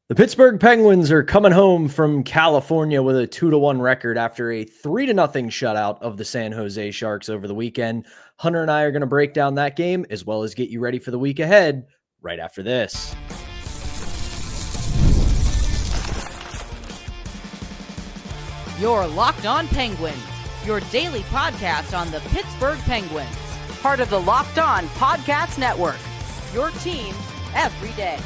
The Pittsburgh Penguins are coming home from California with a 2-1 record after a 3-0 shutout of the San Jose Sharks over the weekend. Hunter and I are going to break down that game as well as get you ready for the week ahead right after this. You're Locked On Penguins, your daily podcast on the Pittsburgh Penguins, part of the Locked On Podcast Network, your team every day.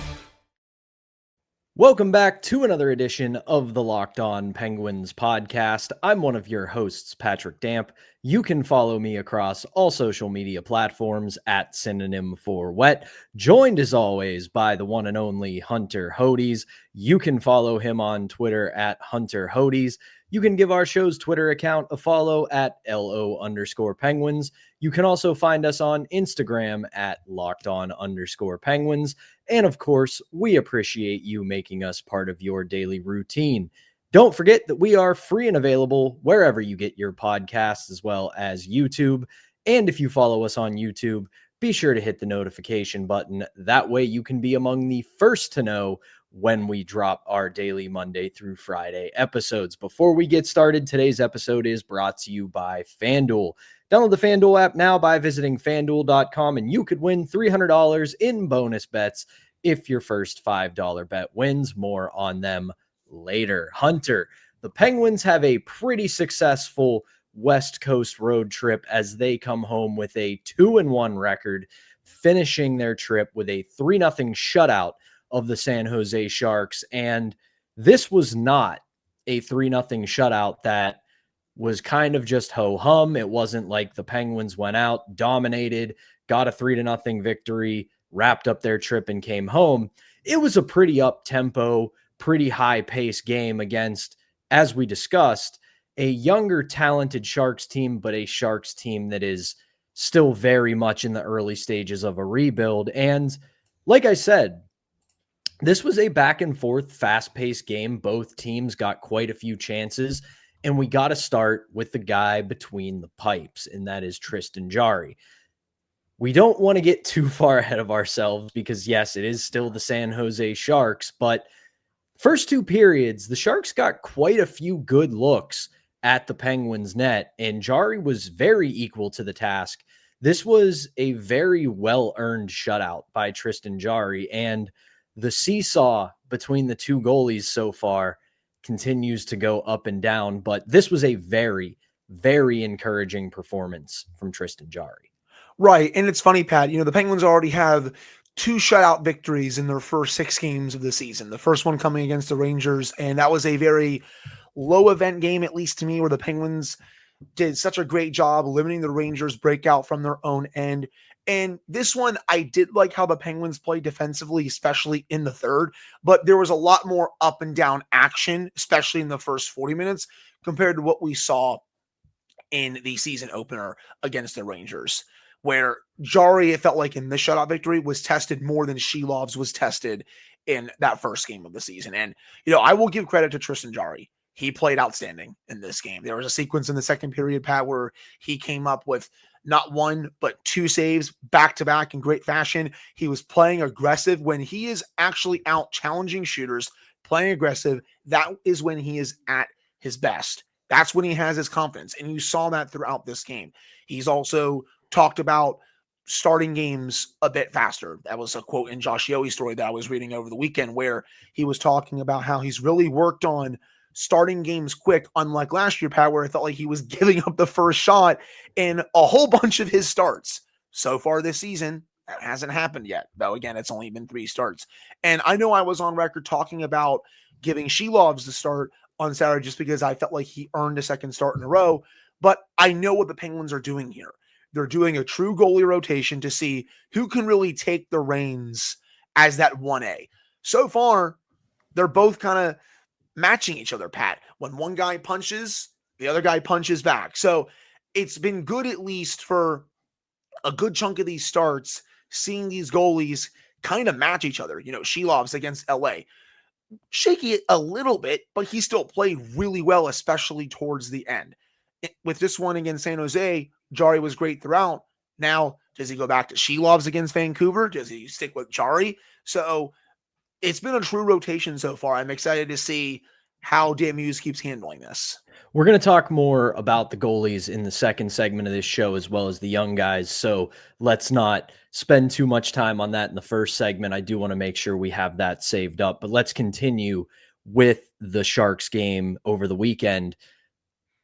Welcome back to another edition of the Locked On Penguins podcast. I'm one of your hosts, Patrick Damp. You can follow me across all social media platforms at synonym for wet. Joined as always by the one and only Hunter Hodes. You can follow him on Twitter at Hunter Hodes. You can give our show's Twitter account a follow at LO_Penguins. You can also find us on Instagram at LockedOn_Penguins. And of course, we appreciate you making us part of your daily routine. Don't forget that we are free and available wherever you get your podcasts, as well as YouTube. And if you follow us on YouTube, be sure to hit the notification button. That way you can be among the first to know when we drop our daily Monday through Friday episodes. Before we get started, today's episode is brought to you by FanDuel. Download the FanDuel app now by visiting FanDuel.com, and you could win $300 in bonus bets if your first $5 bet wins. More on them later. Hunter, the Penguins have a pretty successful West Coast road trip as they come home with a 2-1 record, finishing their trip with a 3-0 shutout of the San Jose Sharks. And this was not a 3-0 shutout that was kind of just ho-hum. It wasn't like the Penguins went out, dominated, got a 3-0 victory, wrapped up their trip and came home. It was a pretty up-tempo, pretty high-paced game against, as we discussed, a younger, talented Sharks team, but a Sharks team that is still very much in the early stages of a rebuild. And like I said, this was a back-and-forth, fast-paced game. Both teams got quite a few chances. And we got to start with the guy between the pipes, and that is Tristan Jarry. We don't want to get too far ahead of ourselves because, yes, it is still the San Jose Sharks, but first two periods, the Sharks got quite a few good looks at the Penguins' net, and Jarry was very equal to the task. This was a very well-earned shutout by Tristan Jarry, and the seesaw between the two goalies so far continues to go up and down, but this was a very, very encouraging performance from Tristan Jarry. Right, and it's funny, Pat, the Penguins already have 2 shutout victories in their first 6 games of the season. The first one coming against the Rangers, and that was a very low-event game, at least to me, where the Penguins did such a great job limiting the Rangers' breakout from their own end. And this one, I did like how the Penguins played defensively, especially in the third, but there was a lot more up and down action, especially in the first 40 minutes, compared to what we saw in the season opener against the Rangers, where Jarry, it felt like in the shutout victory, was tested more than Shilov's was tested in that first game of the season. And, I will give credit to Tristan Jarry. He played outstanding in this game. There was a sequence in the second period, Pat, where he came up with not 1, but 2 saves back-to-back in great fashion. He was playing aggressive. When he is actually out challenging shooters, playing aggressive, that is when he is at his best. That's when he has his confidence, and you saw that throughout this game. He's also talked about starting games a bit faster. That was a quote in Josh Yohe's story that I was reading over the weekend, where he was talking about how he's really worked on starting games quick, unlike last year, Pat, where I felt like he was giving up the first shot in a whole bunch of his starts. So far this season, that hasn't happened yet, though. Again, it's only been 3 starts. And I know I was on record talking about giving Shilov's the start on Saturday just because I felt like he earned a second start in a row, but I know what the Penguins are doing here. They're doing a true goalie rotation to see who can really take the reins as that 1A. So far, they're both kind of matching each other, Pat. When one guy punches, the other guy punches back. So it's been good, at least for a good chunk of these starts, seeing these goalies kind of match each other. Shilov's against LA. Shaky a little bit, but he still played really well, especially towards the end. With this one against San Jose, Jarry was great throughout. Now, does he go back to Shilov's against Vancouver? Does he stick with Jarry? So it's been a true rotation so far. I'm excited to see how Dan Hughes keeps handling this. We're going to talk more about the goalies in the second segment of this show, as well as the young guys. So let's not spend too much time on that in the first segment. I do want to make sure we have that saved up, but let's continue with the Sharks game over the weekend.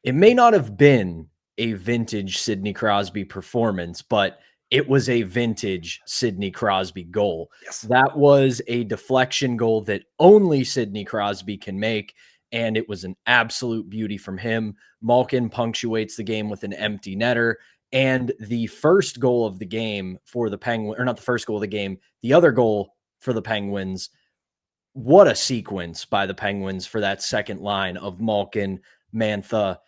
It may not have been a vintage Sidney Crosby performance, but it was a vintage Sidney Crosby goal. Yes. That was a deflection goal that only Sidney Crosby can make, and it was an absolute beauty from him. Malkin punctuates the game with an empty netter, and the first goal of the game for the Penguins, or not the first goal of the game, the other goal for the Penguins. What a sequence by the Penguins for that second line of Malkin, Mantha,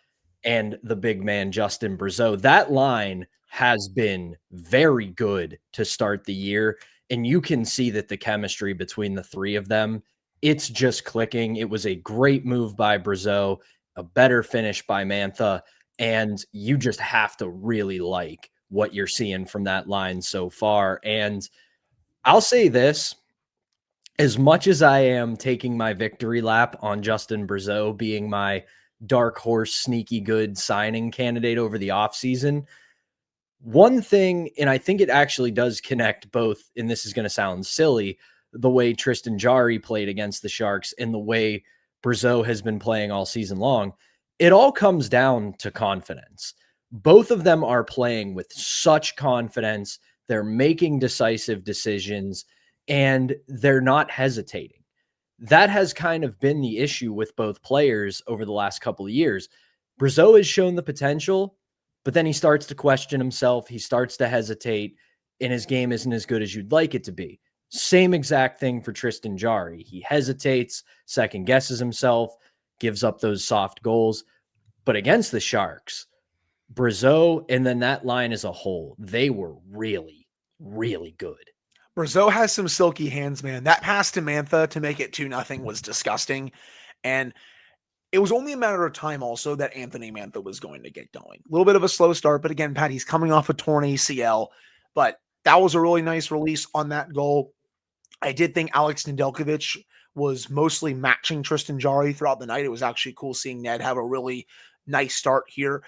and the big man, Justin Brazeau. That line has been very good to start the year, and you can see that the chemistry between the three of them, it's just clicking. It was a great move by Brazeau, a better finish by Mantha, and you just have to really like what you're seeing from that line so far. And I'll say this, as much as I am taking my victory lap on Justin Brazeau being my dark horse, sneaky good signing candidate over the offseason, one thing, and I think it actually does connect both, and this is going to sound silly, the way Tristan Jarry played against the Sharks and the way Brazeau has been playing all season long, it all comes down to confidence. Both of them are playing with such confidence. They're making decisive decisions, and they're not hesitating. That has kind of been the issue with both players over the last couple of years. Brazeau has shown the potential, but then he starts to question himself. He starts to hesitate, and his game isn't as good as you'd like it to be. Same exact thing for Tristan Jarry. He hesitates, second guesses himself, gives up those soft goals. But against the Sharks, Brazeau and then that line as a whole, they were really, really good. Brazeau has some silky hands, man. That pass to Mantha to make it 2-0 was disgusting. And it was only a matter of time also that Anthony Mantha was going to get going. A little bit of a slow start, but again, Pat, he's coming off a torn ACL. But that was a really nice release on that goal. I did think Alex Nedeljkovic was mostly matching Tristan Jarry throughout the night. It was actually cool seeing Ned have a really nice start here.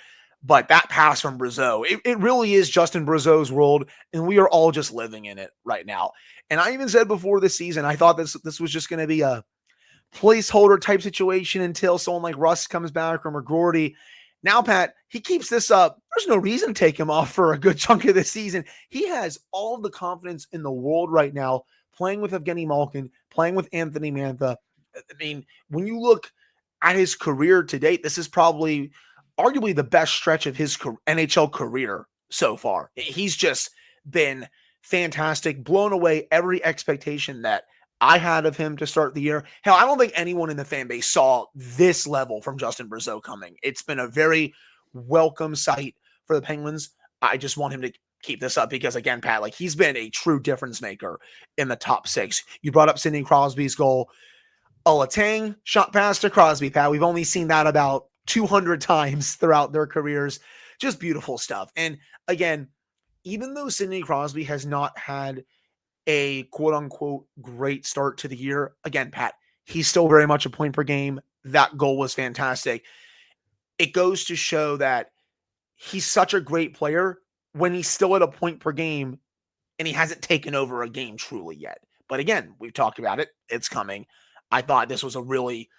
But that pass from Brazeau, it really is Justin Brazeau's world, and we are all just living in it right now. And I even said before this season, I thought this was just going to be a placeholder type situation until someone like Russ comes back or McGroarty. Now, Pat, he keeps this up. There's no reason to take him off for a good chunk of the season. He has all the confidence in the world right now, playing with Evgeny Malkin, playing with Anthony Mantha. I mean, when you look at his career to date, this is probably arguably the best stretch of his NHL career so far. He's just been fantastic, blown away every expectation that I had of him to start the year. Hell, I don't think anyone in the fan base saw this level from Justin Brazeau coming. It's been a very welcome sight for the Penguins. I just want him to keep this up because, again, Pat, like, he's been a true difference maker in the top six. You brought up Sidney Crosby's goal. A Letang shot past to Crosby, Pat. We've only seen that about 200 times throughout their careers. Just beautiful stuff. And again, even though Sidney Crosby has not had a quote-unquote great start to the year, again, Pat, he's still very much a point per game. That goal was fantastic. It goes to show that he's such a great player when he's still at a point per game and he hasn't taken over a game truly yet. But again, we've talked about it. It's coming. I thought this was a really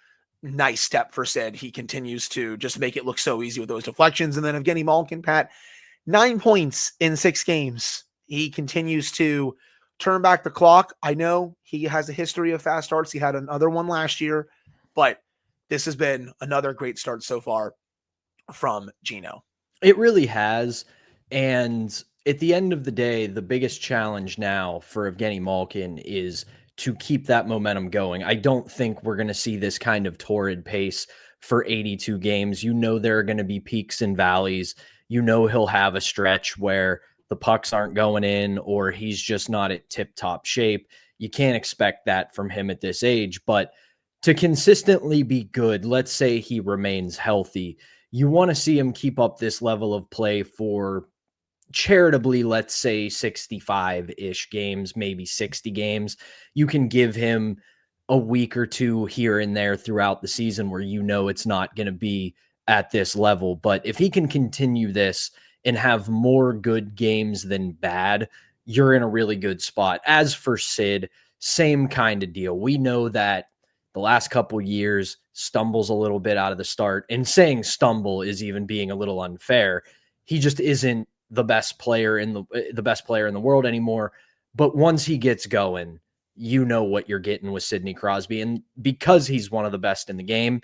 nice step for Sid. He continues to just make it look so easy with those deflections. And then Evgeny Malkin, Pat, 9 points in 6 games. He continues to turn back the clock. I know he has a history of fast starts. He had another one last year, but this has been another great start so far from Gino. It really has. And at the end of the day, the biggest challenge now for Evgeny Malkin is to keep that momentum going. I don't think we're going to see this kind of torrid pace for 82 games. You know, there are going to be peaks and valleys. You know, he'll have a stretch where the pucks aren't going in or he's just not at tip-top shape. You can't expect that from him at this age, but to consistently be good, let's say he remains healthy, you want to see him keep up this level of play for charitably, let's say 65-ish games, maybe 60 games. You can give him a week or two here and there throughout the season where it's not going to be at this level. But if he can continue this and have more good games than bad, you're in a really good spot. As for Sid, same kind of deal. We know that the last couple years stumbles a little bit out of the start, and saying stumble is even being a little unfair. He just isn't the best player in the world anymore. But once he gets going, you know what you're getting with Sidney Crosby. And because he's one of the best in the game,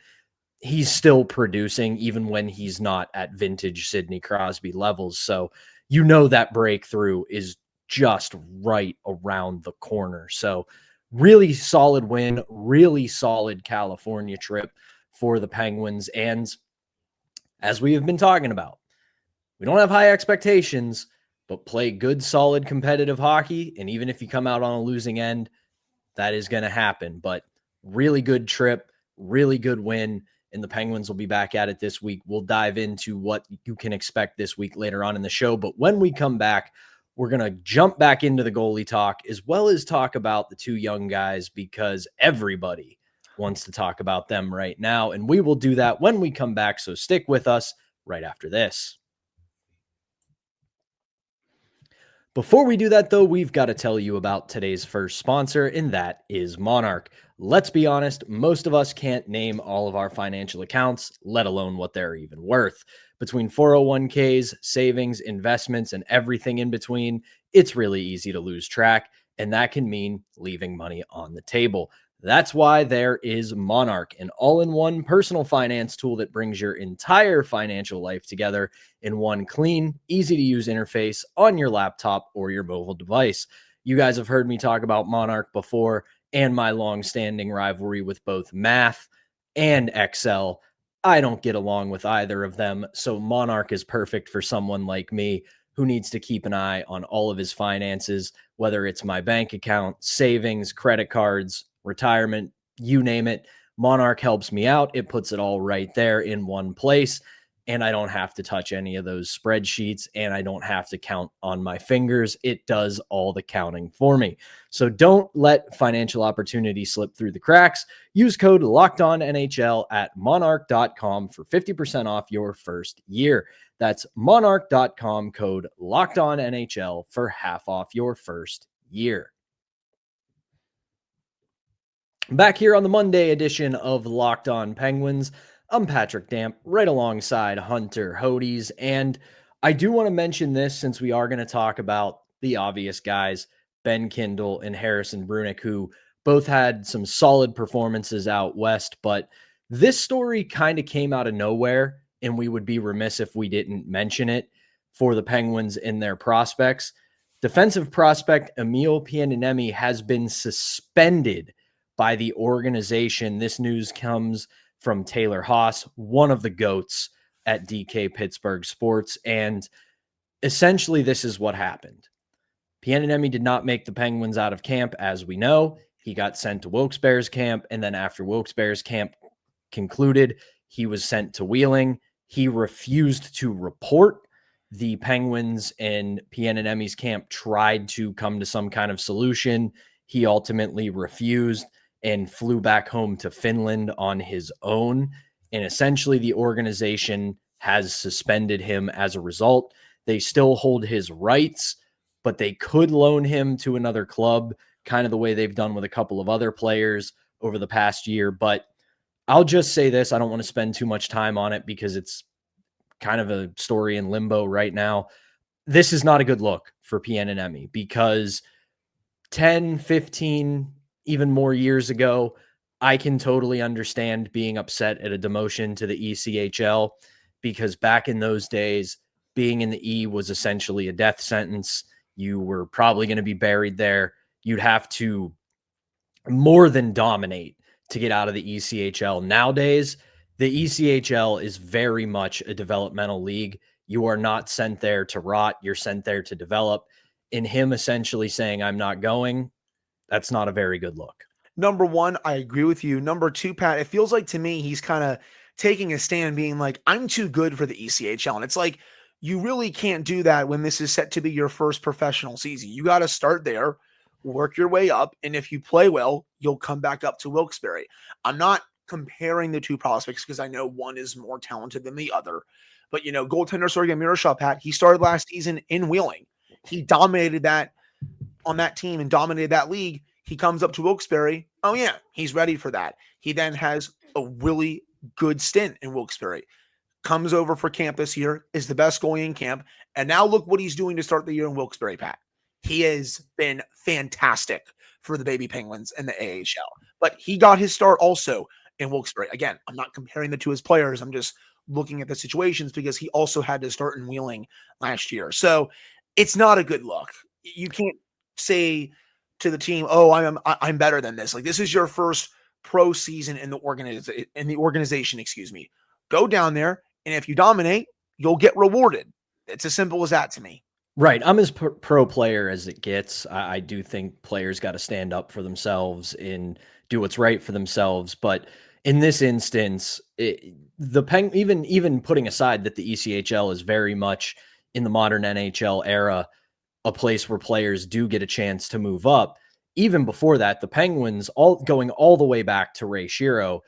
he's still producing even when he's not at vintage Sidney Crosby levels. So that breakthrough is just right around the corner. So really solid win, really solid California trip for the Penguins. And as we have been talking about, we don't have high expectations, but play good, solid, competitive hockey. And even if you come out on a losing end, that is going to happen. But really good trip, really good win, and the Penguins will be back at it this week. We'll dive into what you can expect this week later on in the show. But when we come back, we're going to jump back into the goalie talk as well as talk about the two young guys because everybody wants to talk about them right now. And we will do that when we come back. So stick with us right after this. Before we do that, though, we've got to tell you about today's first sponsor, and that is Monarch. Let's be honest, most of us can't name all of our financial accounts, let alone what they're even worth. Between 401ks, savings, investments, and everything in between, it's really easy to lose track, and that can mean leaving money on the table. That's why there is Monarch, an all-in-one personal finance tool that brings your entire financial life together in one clean, easy-to-use interface on your laptop or your mobile device. You guys have heard me talk about Monarch before and my long-standing rivalry with both Math and Excel. I don't get along with either of them, so Monarch is perfect for someone like me who needs to keep an eye on all of his finances, whether it's my bank account, savings, credit cards, retirement, you name it. Monarch helps me out. It puts it all right there in one place, and I don't have to touch any of those spreadsheets, and I don't have to count on my fingers. It does all the counting for me. So don't let financial opportunity slip through the cracks. Use code LOCKEDONNHL at monarch.com for 50% off your first year. That's monarch.com, code LOCKEDONNHL for half off your first year. Back here on the Monday edition of Locked On Penguins, I'm Patrick Damp, right alongside Hunter Hodes, and I do want to mention this since we are going to talk about the obvious guys, Ben Kindel and Harrison Brunicke, who both had some solid performances out west, but this story kind of came out of nowhere, and we would be remiss if we didn't mention it for the Penguins and their prospects. Defensive prospect Emil Pianiemi has been suspended by the organization. This news comes from Taylor Haas, one of the GOATs at DK Pittsburgh Sports. And essentially, this is what happened. Pianiemi did not make the Penguins out of camp, as we know. He got sent to Wilkes-Barre's camp, and then after Wilkes-Barre's camp concluded, he was sent to Wheeling. He refused to report. The Penguins and Pianiemi's camp tried to come to some kind of solution. He ultimately refused and flew back home to Finland on his own. And essentially, the organization has suspended him as a result. They still hold his rights, but they could loan him to another club, kind of the way they've done with a couple of other players over the past year. But I'll just say this. I don't want to spend too much time on it because it's kind of a story in limbo right now. This is not a good look for Pianiemi because 10, 15, even more years ago, I can totally understand being upset at a demotion to the ECHL because back in those days, being in the E was essentially a death sentence. You were probably going to be buried there. You'd have to more than dominate to get out of the ECHL. Nowadays, the ECHL is very much a developmental league. You are not sent there to rot. You're sent there to develop. In him essentially saying, I'm not going, that's not a very good look. Number one, I agree with you. Number two, Pat, it feels like to me he's kind of taking a stand being like, I'm too good for the ECHL. And it's like, you really can't do that when this is set to be your first professional season. You got to start there, work your way up, and if you play well, you'll come back up to Wilkes-Barre. I'm not comparing the two prospects because I know one is more talented than the other. But, goaltender Sergei Miroshov, Pat, he started last season in Wheeling. He dominated that on that team and dominated that league. He comes up to Wilkes-Barre. Oh, yeah, he's ready for that. He then has a really good stint in Wilkes-Barre. Comes over for camp this year, is the best goalie in camp. And now look what he's doing to start the year in Wilkes-Barre, Pat. He has been fantastic for the Baby Penguins in the AHL. But he got his start also in Wilkes-Barre. Again, I'm not comparing the two as players. I'm just looking at the situations because he also had to start in Wheeling last year. So it's not a good look. You can't say to the team, "Oh, I'm better than this." Like, this is your first pro season in the organization. Excuse me. Go down there, and if you dominate, you'll get rewarded. It's as simple as that to me. Right. I'm as pro player as it gets. I do think players got to stand up for themselves and do what's right for themselves. But in this instance, even putting aside that the ECHL is very much in the modern NHL era, a place where players do get a chance to move up. Even before that, the Penguins, going all the way back to Ray Shero,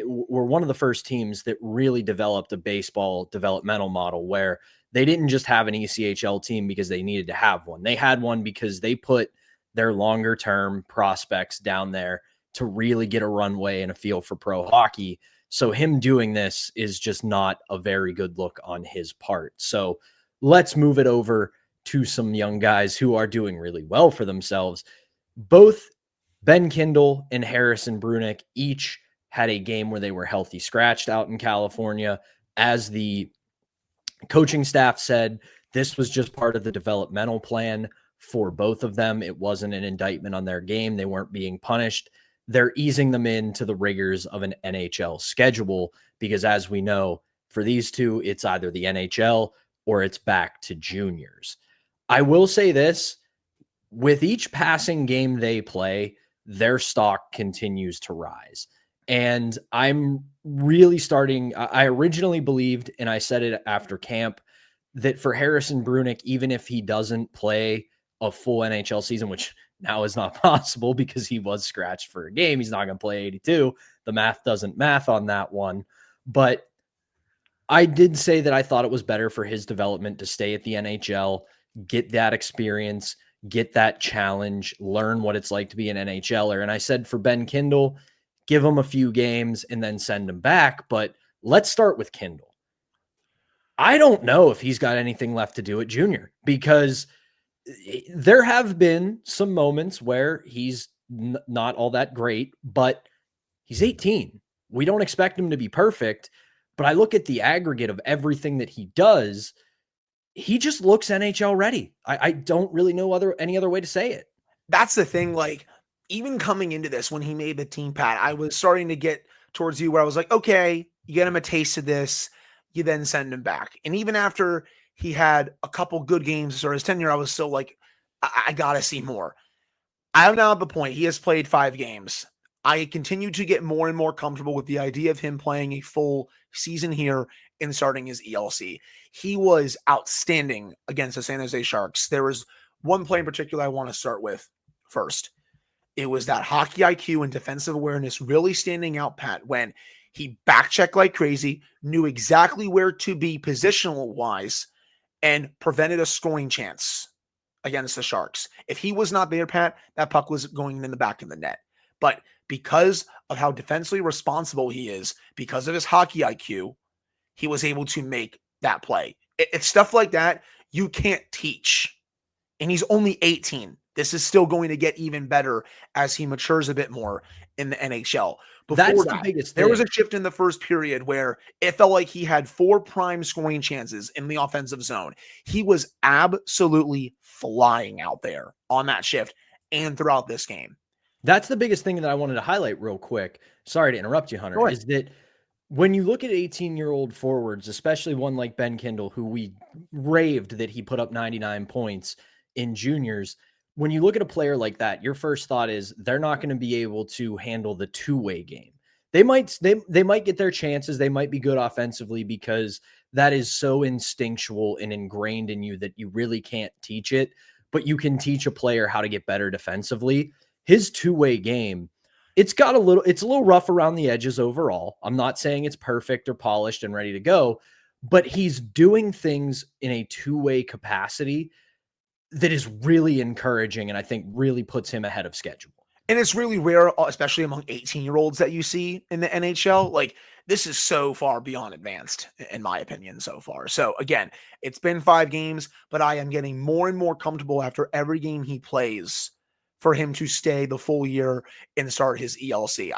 were one of the first teams that really developed a baseball developmental model where they didn't just have an ECHL team because they needed to have one. They had one because they put their longer term prospects down there to really get a runway and a feel for pro hockey. So him doing this is just not a very good look on his part. So let's move it over to some young guys who are doing really well for themselves. Both Ben Kindel and Harrison Brunicke each had a game where they were healthy scratched out in California. As the coaching staff said, this was just part of the developmental plan for both of them. It wasn't an indictment on their game. They weren't being punished. They're easing them into the rigors of an NHL schedule because, as we know, for these two, it's either the NHL or it's back to juniors. I will say this, with each passing game they play, their stock continues to rise. And I'm really I originally believed, and I said it after camp, that for Harrison Brunicke, even if he doesn't play a full NHL season, which now is not possible because he was scratched for a game, he's not going to play 82. The math doesn't math on that one. But I did say that I thought it was better for his development to stay at the NHL, get that experience, get that challenge, learn what it's like to be an NHLer. And I said for Ben Kindel, give him a few games and then send him back. But let's start with Kindel. I don't know if he's got anything left to do at junior because there have been some moments where he's not all that great, but he's 18. We don't expect him to be perfect, but I look at the aggregate of everything that he does. He just looks NHL ready. I don't really know any other way to say it. That's the thing. Like, even coming into this, when he made the team, Pat, I was starting to get towards you where I was like, okay, you get him a taste of this, you then send him back. And even after he had a couple good games or his tenure, I was still like, I got to see more. I'm now at the point, he has played 5 games. I continue to get more and more comfortable with the idea of him playing a full season here and starting his ELC. He was outstanding against the San Jose Sharks. There was one play in particular I want to start with first. It was that hockey IQ and defensive awareness really standing out, Pat, when he backchecked like crazy, knew exactly where to be positional-wise, and prevented a scoring chance against the Sharks. If he was not there, Pat, that puck was going in the back of the net. But because of how defensively responsible he is, because of his hockey IQ, he was able to make that play. It's stuff like that you can't teach. And he's only 18. This is still going to get even better as he matures a bit more in the NHL. Before that, there was a shift in the first period where it felt like he had 4 prime scoring chances in the offensive zone. He was absolutely flying out there on that shift and throughout this game. That's the biggest thing that I wanted to highlight real quick. Sorry to interrupt you, Hunter, is that when you look at 18-year-old forwards, especially one like Ben Kindel, who we raved that he put up 99 points in juniors, when you look at a player like that, your first thought is they're not going to be able to handle the two-way game. They might get their chances. They might be good offensively because that is so instinctual and ingrained in you that you really can't teach it. but you can teach a player how to get better defensively. His two-way game, it's a little rough around the edges overall. I'm not saying it's perfect or polished and ready to go, but he's doing things in a two-way capacity that is really encouraging and I think really puts him ahead of schedule. And it's really rare, especially among 18-year-olds that you see in the NHL. Like, this is so far beyond advanced, in my opinion, so far. So, again, it's been 5 games, but I am getting more and more comfortable after every game he plays for him to stay the full year and start his ELC.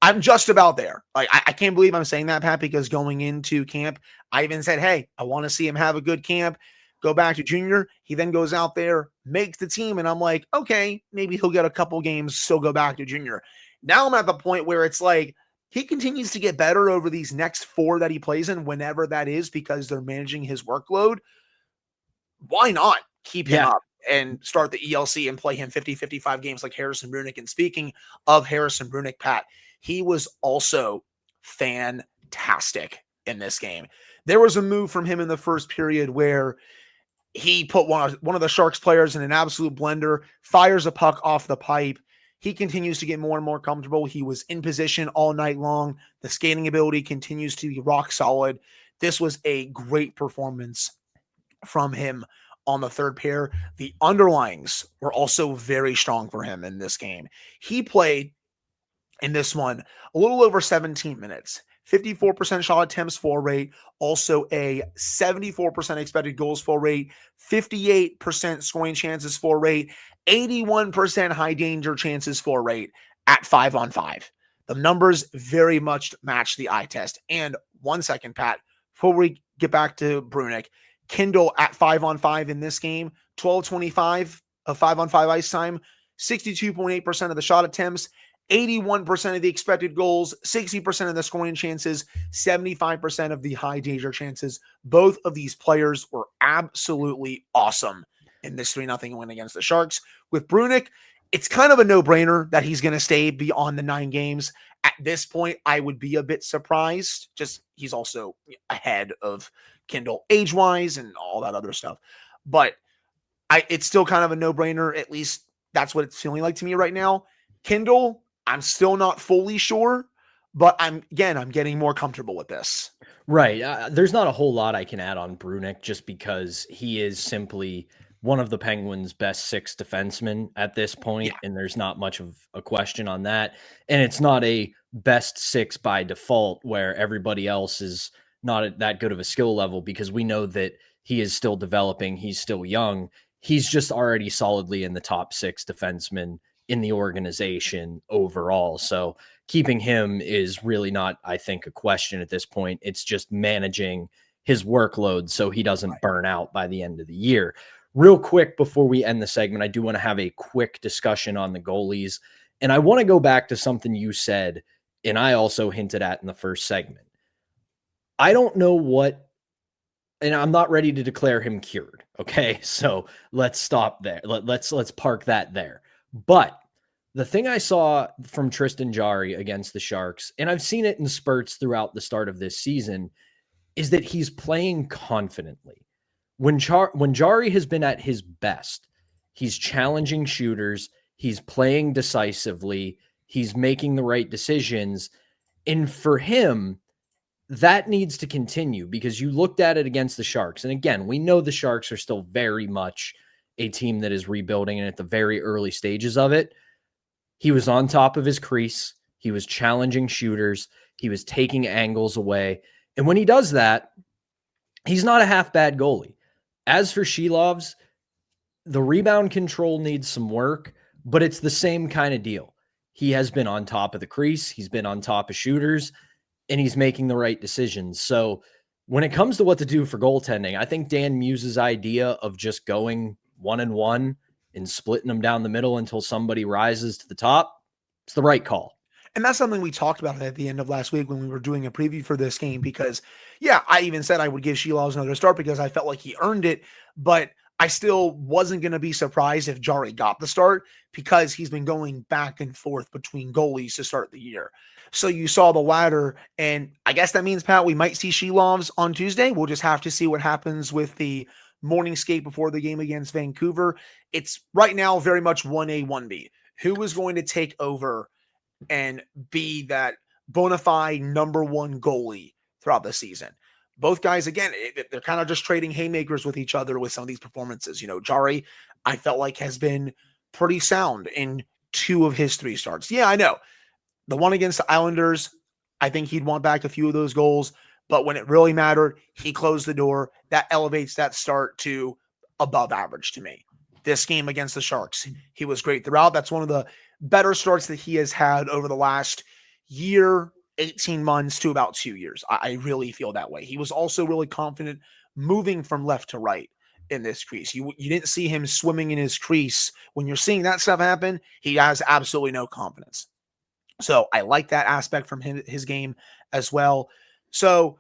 I'm just about there. Like, I can't believe I'm saying that, Pat, because going into camp, I even said, hey, I want to see him have a good camp. Go back to junior. He then goes out there, makes the team, and I'm like, okay, maybe he'll get a couple games, still go back to junior. Now I'm at the point where it's like he continues to get better over these next 4 that he plays in, whenever that is, because they're managing his workload. Why not keep him up and start the ELC and play him 50, 55 games like Harrison Brunicke? And speaking of Harrison Brunicke, Pat, he was also fantastic in this game. There was a move from him in the first period where he put one of the Sharks players in an absolute blender, fires a puck off the pipe. He continues to get more and more comfortable. He was in position all night long. The skating ability continues to be rock solid. This was a great performance from him on the third pair. The underlings were also very strong for him in this game. He played in this one a little over 17 minutes. 54% shot attempts for rate, also a 74% expected goals for rate, 58% scoring chances for rate, 81% high danger chances for rate at 5-on-5. The numbers very much match the eye test. And 1 second, Pat, before we get back to Brunicke, Kindel at 5-on-5 in this game, 12-25 of 5-on-5 ice time, 62.8% of the shot attempts, 81% of the expected goals, 60% of the scoring chances, 75% of the high danger chances. Both of these players were absolutely awesome in this 3-0 win against the Sharks. With Brunicke, it's kind of a no-brainer that he's going to stay beyond the 9 games. At this point, I would be a bit surprised. Just he's also ahead of Kindel age-wise and all that other stuff. But it's still kind of a no-brainer. At least that's what it's feeling like to me right now. Kindel, I'm still not fully sure, but I'm getting more comfortable with this. Right. There's not a whole lot I can add on Brunicke just because he is simply one of the Penguins' best 6 defensemen at this point, and there's not much of a question on that. And it's not a best 6 by default where everybody else is not at that good of a skill level, because we know that he is still developing. He's still young. He's just already solidly in the top 6 defensemen in the organization overall. So keeping him is really not, I think, a question at this point. It's just managing his workload so he doesn't burn out by the end of the year. Real quick, before we end the segment, I do want to have a quick discussion on the goalies. And I want to go back to something you said, and I also hinted at in the first segment. I don't know what, and I'm not ready to declare him cured. Okay. So let's stop there. Let's park that there. But the thing I saw from Tristan Jarry against the Sharks, and I've seen it in spurts throughout the start of this season, is that he's playing confidently. When Jarry has been at his best, he's challenging shooters, he's playing decisively, he's making the right decisions. And for him, that needs to continue, because you looked at it against the Sharks. And again, we know the Sharks are still very much a team that is rebuilding and at the very early stages of it. He was on top of his crease. He was challenging shooters. He was taking angles away. And when he does that, he's not a half bad goalie. As for Shilov's, the rebound control needs some work, but it's the same kind of deal. He has been on top of the crease. He's been on top of shooters, and he's making the right decisions. So when it comes to what to do for goaltending, I think Dan Muse's idea of just going 1-1 and splitting them down the middle until somebody rises to the top, it's the right call. And that's something we talked about at the end of last week when we were doing a preview for this game, because, I even said I would give Shilovs another start because I felt like he earned it, but I still wasn't going to be surprised if Jarry got the start, because he's been going back and forth between goalies to start the year. So you saw the ladder, and I guess that means, Pat, we might see Shilovs on Tuesday. We'll just have to see what happens with the morning skate before the game against Vancouver. It's right now very much 1A, 1B. Who is going to take over and be that bona fide number one goalie throughout the season? Both guys, again, they're kind of just trading haymakers with each other with some of these performances. Jarry, I felt like, has been pretty sound in 2 of his 3 starts. Yeah, I know. The one against the Islanders, I think he'd want back a few of those goals. But when it really mattered, he closed the door. That elevates that start to above average to me. This game against the Sharks, he was great throughout. That's one of the better starts that he has had over the last year, 18 months to about 2 years. I really feel that way. He was also really confident moving from left to right in this crease. You didn't see him swimming in his crease. When you're seeing that stuff happen, he has absolutely no confidence. So I like that aspect from his game as well. So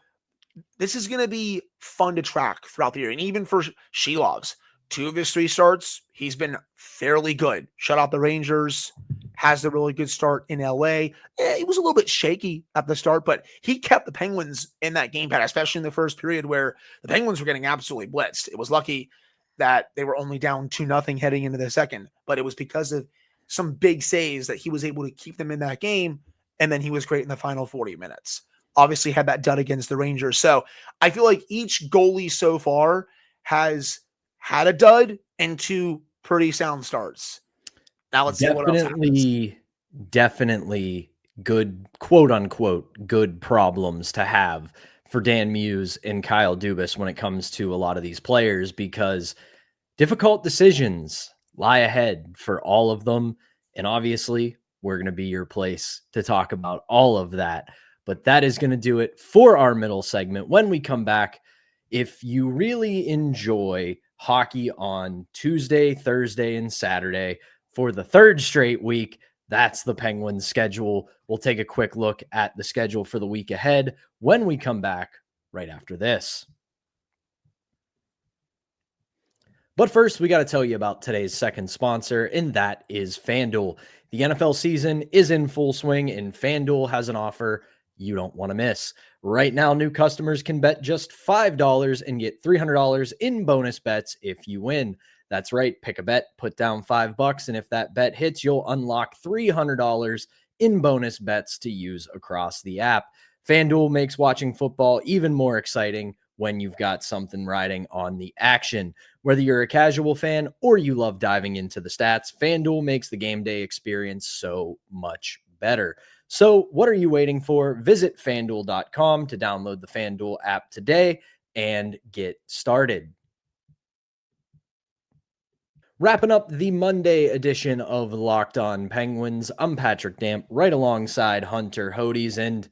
this is going to be fun to track throughout the year. And even for Shelov's, 2 of his 3 starts, he's been fairly good. Shut out the Rangers, has a really good start in LA. He was a little bit shaky at the start, but he kept the Penguins in that game pad, especially in the first period where the Penguins were getting absolutely blitzed. It was lucky that they were only down 2-0 heading into the second, but it was because of some big saves that he was able to keep them in that game, and then he was great in the final 40 minutes. Obviously had that dud against the Rangers. So I feel like each goalie so far has had a dud and 2 pretty sound starts. Now let's see what else happens. Definitely good, quote unquote, good problems to have for Dan Muse and Kyle Dubas when it comes to a lot of these players, because difficult decisions lie ahead for all of them. And obviously, we're going to be your place to talk about all of that. But that is going to do it for our middle segment. When we come back, if you really enjoy hockey on Tuesday, Thursday, and Saturday for the 3rd straight week, that's the Penguins schedule. We'll take a quick look at the schedule for the week ahead when we come back right after this. But first, we got to tell you about today's second sponsor, and that is FanDuel. The NFL season is in full swing, and FanDuel has an offer you don't want to miss. Right now, new customers can bet just $5 and get $300 in bonus bets if you win. That's right. Pick a bet, put down $5, and if that bet hits, you'll unlock $300 in bonus bets to use across the app. FanDuel makes watching football even more exciting when you've got something riding on the action. Whether you're a casual fan or you love diving into the stats, FanDuel makes the game day experience so much better. So what are you waiting for? Visit FanDuel.com to download the FanDuel app today and get started. Wrapping up the Monday edition of Locked On Penguins, I'm Patrick Damp, right alongside Hunter Hodes, and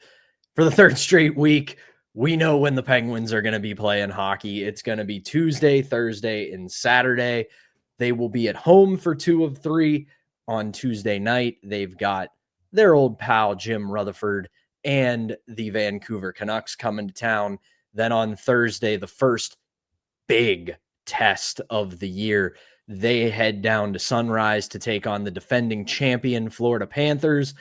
for the 3rd straight week, we know when the Penguins are going to be playing hockey. It's going to be Tuesday, Thursday, and Saturday. They will be at home for 2 of 3 on Tuesday night. They've got their old pal Jim Rutherford and the Vancouver Canucks coming to town. Then on Thursday, the first big test of the year, they head down to Sunrise to take on the defending champion Florida Panthers.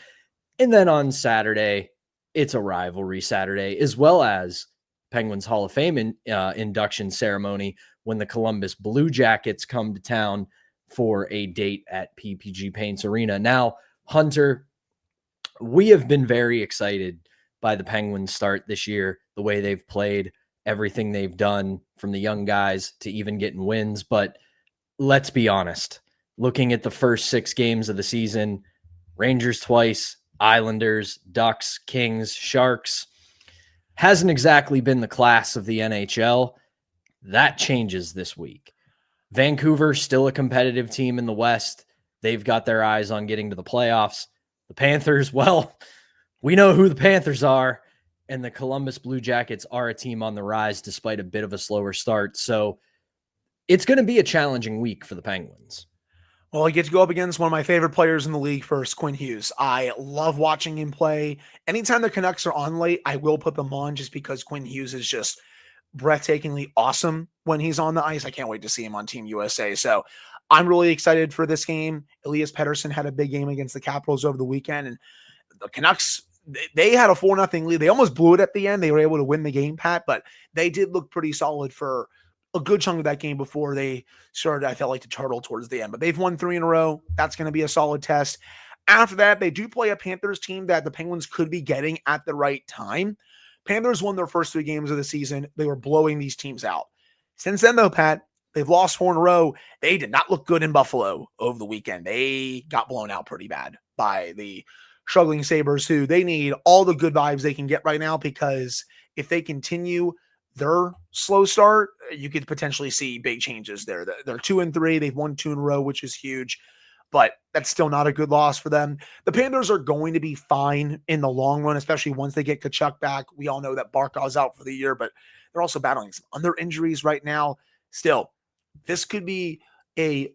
And then on Saturday, it's a rivalry Saturday, as well as Penguins Hall of Fame induction ceremony when the Columbus Blue Jackets come to town for a date at PPG Paints Arena. Now, Hunter, we have been very excited by the Penguins start this year, the way they've played, everything they've done from the young guys to even getting wins. But let's be honest, looking at the first 6 games of the season, Rangers twice, Islanders, Ducks, Kings, Sharks, hasn't exactly been the class of the NHL. That changes this week. Vancouver, still a competitive team in the West. They've got their eyes on getting to the playoffs. The Panthers, well, we know who the Panthers are, and the Columbus Blue Jackets are a team on the rise despite a bit of a slower start. So it's going to be a challenging week for the Penguins. Well, I get to go up against one of my favorite players in the league first, Quinn Hughes. I love watching him play. Anytime the Canucks are on late, I will put them on just because Quinn Hughes is just breathtakingly awesome when he's on the ice. I can't wait to see him on Team USA. So I'm really excited for this game. Elias Pettersson had a big game against the Capitals over the weekend, and the Canucks, they had a 4-0 lead. They almost blew it at the end. They were able to win the game, Pat, but they did look pretty solid for a good chunk of that game before they started, I felt like, to turtle towards the end. But they've won 3 in a row. That's going to be a solid test. After that, they do play a Panthers team that the Penguins could be getting at the right time. Panthers won their first 3 games of the season. They were blowing these teams out. Since then, though, Pat, they've lost 4 in a row. They did not look good in Buffalo over the weekend. They got blown out pretty bad by the struggling Sabres, who they need all the good vibes they can get right now, because if they continue their slow start, you could potentially see big changes there. They're 2-3. They've won 2 in a row, which is huge, but that's still not a good loss for them. The Panthers are going to be fine in the long run, especially once they get Tkachuk back. We all know that Barkov's out for the year, but they're also battling some other injuries right now. Still, this could be a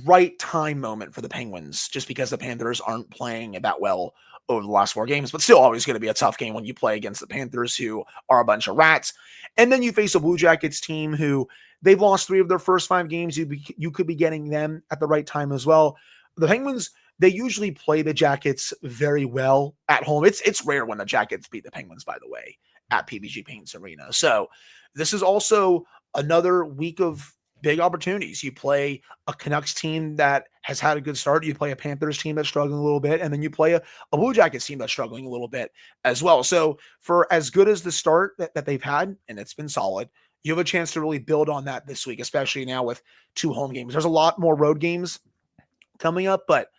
right time moment for the Penguins, just because the Panthers aren't playing that well over the last 4 games, but still always going to be a tough game when you play against the Panthers, who are a bunch of rats. And then you face a Blue Jackets team who they've lost 3 of their first 5 games. You could be getting them at the right time as well. The Penguins, they usually play the Jackets very well at home. It's rare when the Jackets beat the Penguins, by the way, at PPG Paints Arena. So this is also another week of big opportunities. You play a Canucks team that has had a good start. You play a Panthers team that's struggling a little bit, and then you play a Blue Jackets team that's struggling a little bit as well. So for as good as the start that they've had, and it's been solid, you have a chance to really build on that this week, especially now with 2 home games. There's a lot more road games coming up, but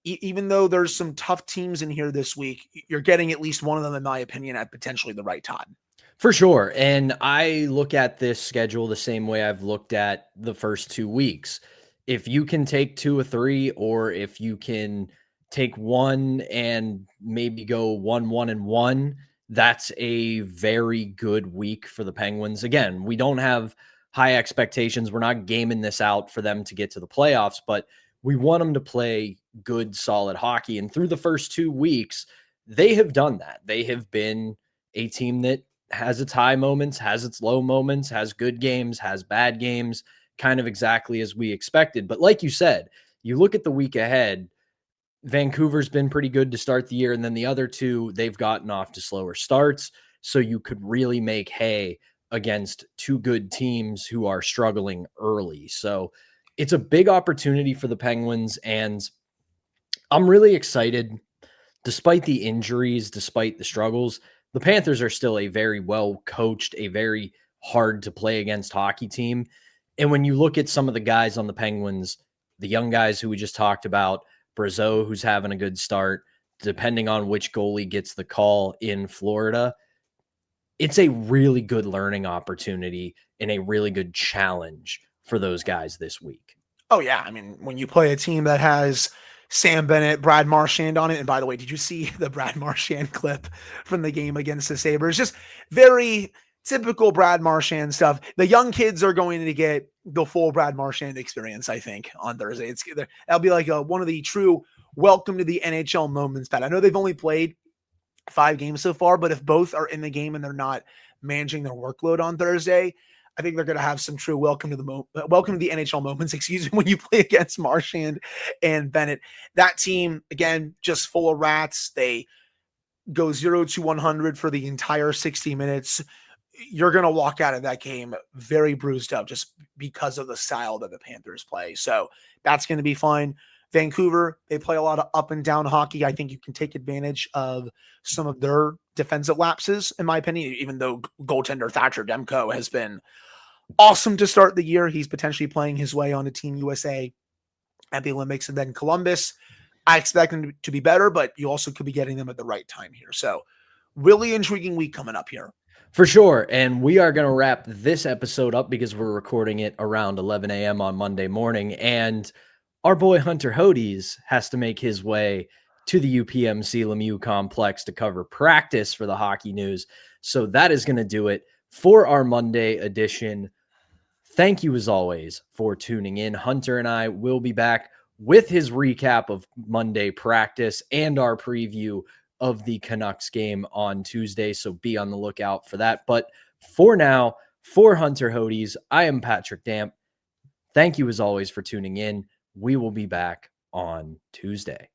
even though there's some tough teams in here this week, you're getting at least one of them, in my opinion, at potentially the right time. For sure. And I look at this schedule the same way I've looked at the first 2 weeks. If you can take 2 or 3, or if you can take 1 and maybe go 1-1-1, that's a very good week for the Penguins. Again, we don't have high expectations. We're not gaming this out for them to get to the playoffs, but we want them to play good, solid hockey. And through the first 2 weeks, they have done that. They have been a team that has its high moments, has its low moments, has good games, has bad games, kind of exactly as we expected. But like you said, you look at the week ahead, Vancouver's been pretty good to start the year, and then the other 2, they've gotten off to slower starts. So you could really make hay against 2 good teams who are struggling early. So it's a big opportunity for the Penguins, and I'm really excited. Despite the injuries, despite the struggles, the Panthers are still a very well-coached, a very hard-to-play against hockey team. And when you look at some of the guys on the Penguins, the young guys who we just talked about, Brazeau, who's having a good start, depending on which goalie gets the call in Florida, it's a really good learning opportunity and a really good challenge for those guys this week. Oh, yeah. I mean, when you play a team that has Sam Bennett, Brad Marchand on it. And by the way, did you see the Brad Marchand clip from the game against the Sabres? Just very typical Brad Marchand stuff. The young kids are going to get the full Brad Marchand experience, I think, on Thursday. That'll be like one of the true welcome to the NHL moments. Pat, I know they've only played 5 games so far, but if both are in the game and they're not managing their workload on Thursday, I think they're going to have some true welcome to the NHL moments, excuse me, when you play against Marchand and Bennett. That team, again, just full of rats. They go 0-100 for the entire 60 minutes. You're going to walk out of that game very bruised up just because of the style that the Panthers play. So that's going to be fun. Vancouver, they play a lot of up and down hockey. I think you can take advantage of some of their defensive lapses, in my opinion, even though goaltender Thatcher Demko has been awesome to start the year. He's potentially playing his way on to Team USA at the Olympics. And then Columbus, I expect them to be better, but you also could be getting them at the right time here. So really intriguing week coming up here. For sure. And we are going to wrap this episode up because we're recording it around 11 a.m. on Monday morning. And our boy Hunter Hodes has to make his way to the UPMC Lemieux complex to cover practice for the hockey news. So that is going to do it for our Monday edition. Thank you as always for tuning in. Hunter and I will be back with his recap of Monday practice and our preview of the Canucks game on Tuesday. So be on the lookout for that. But for now, for Hunter Hodes, I am Patrick Damp. Thank you as always for tuning in. We will be back on Tuesday.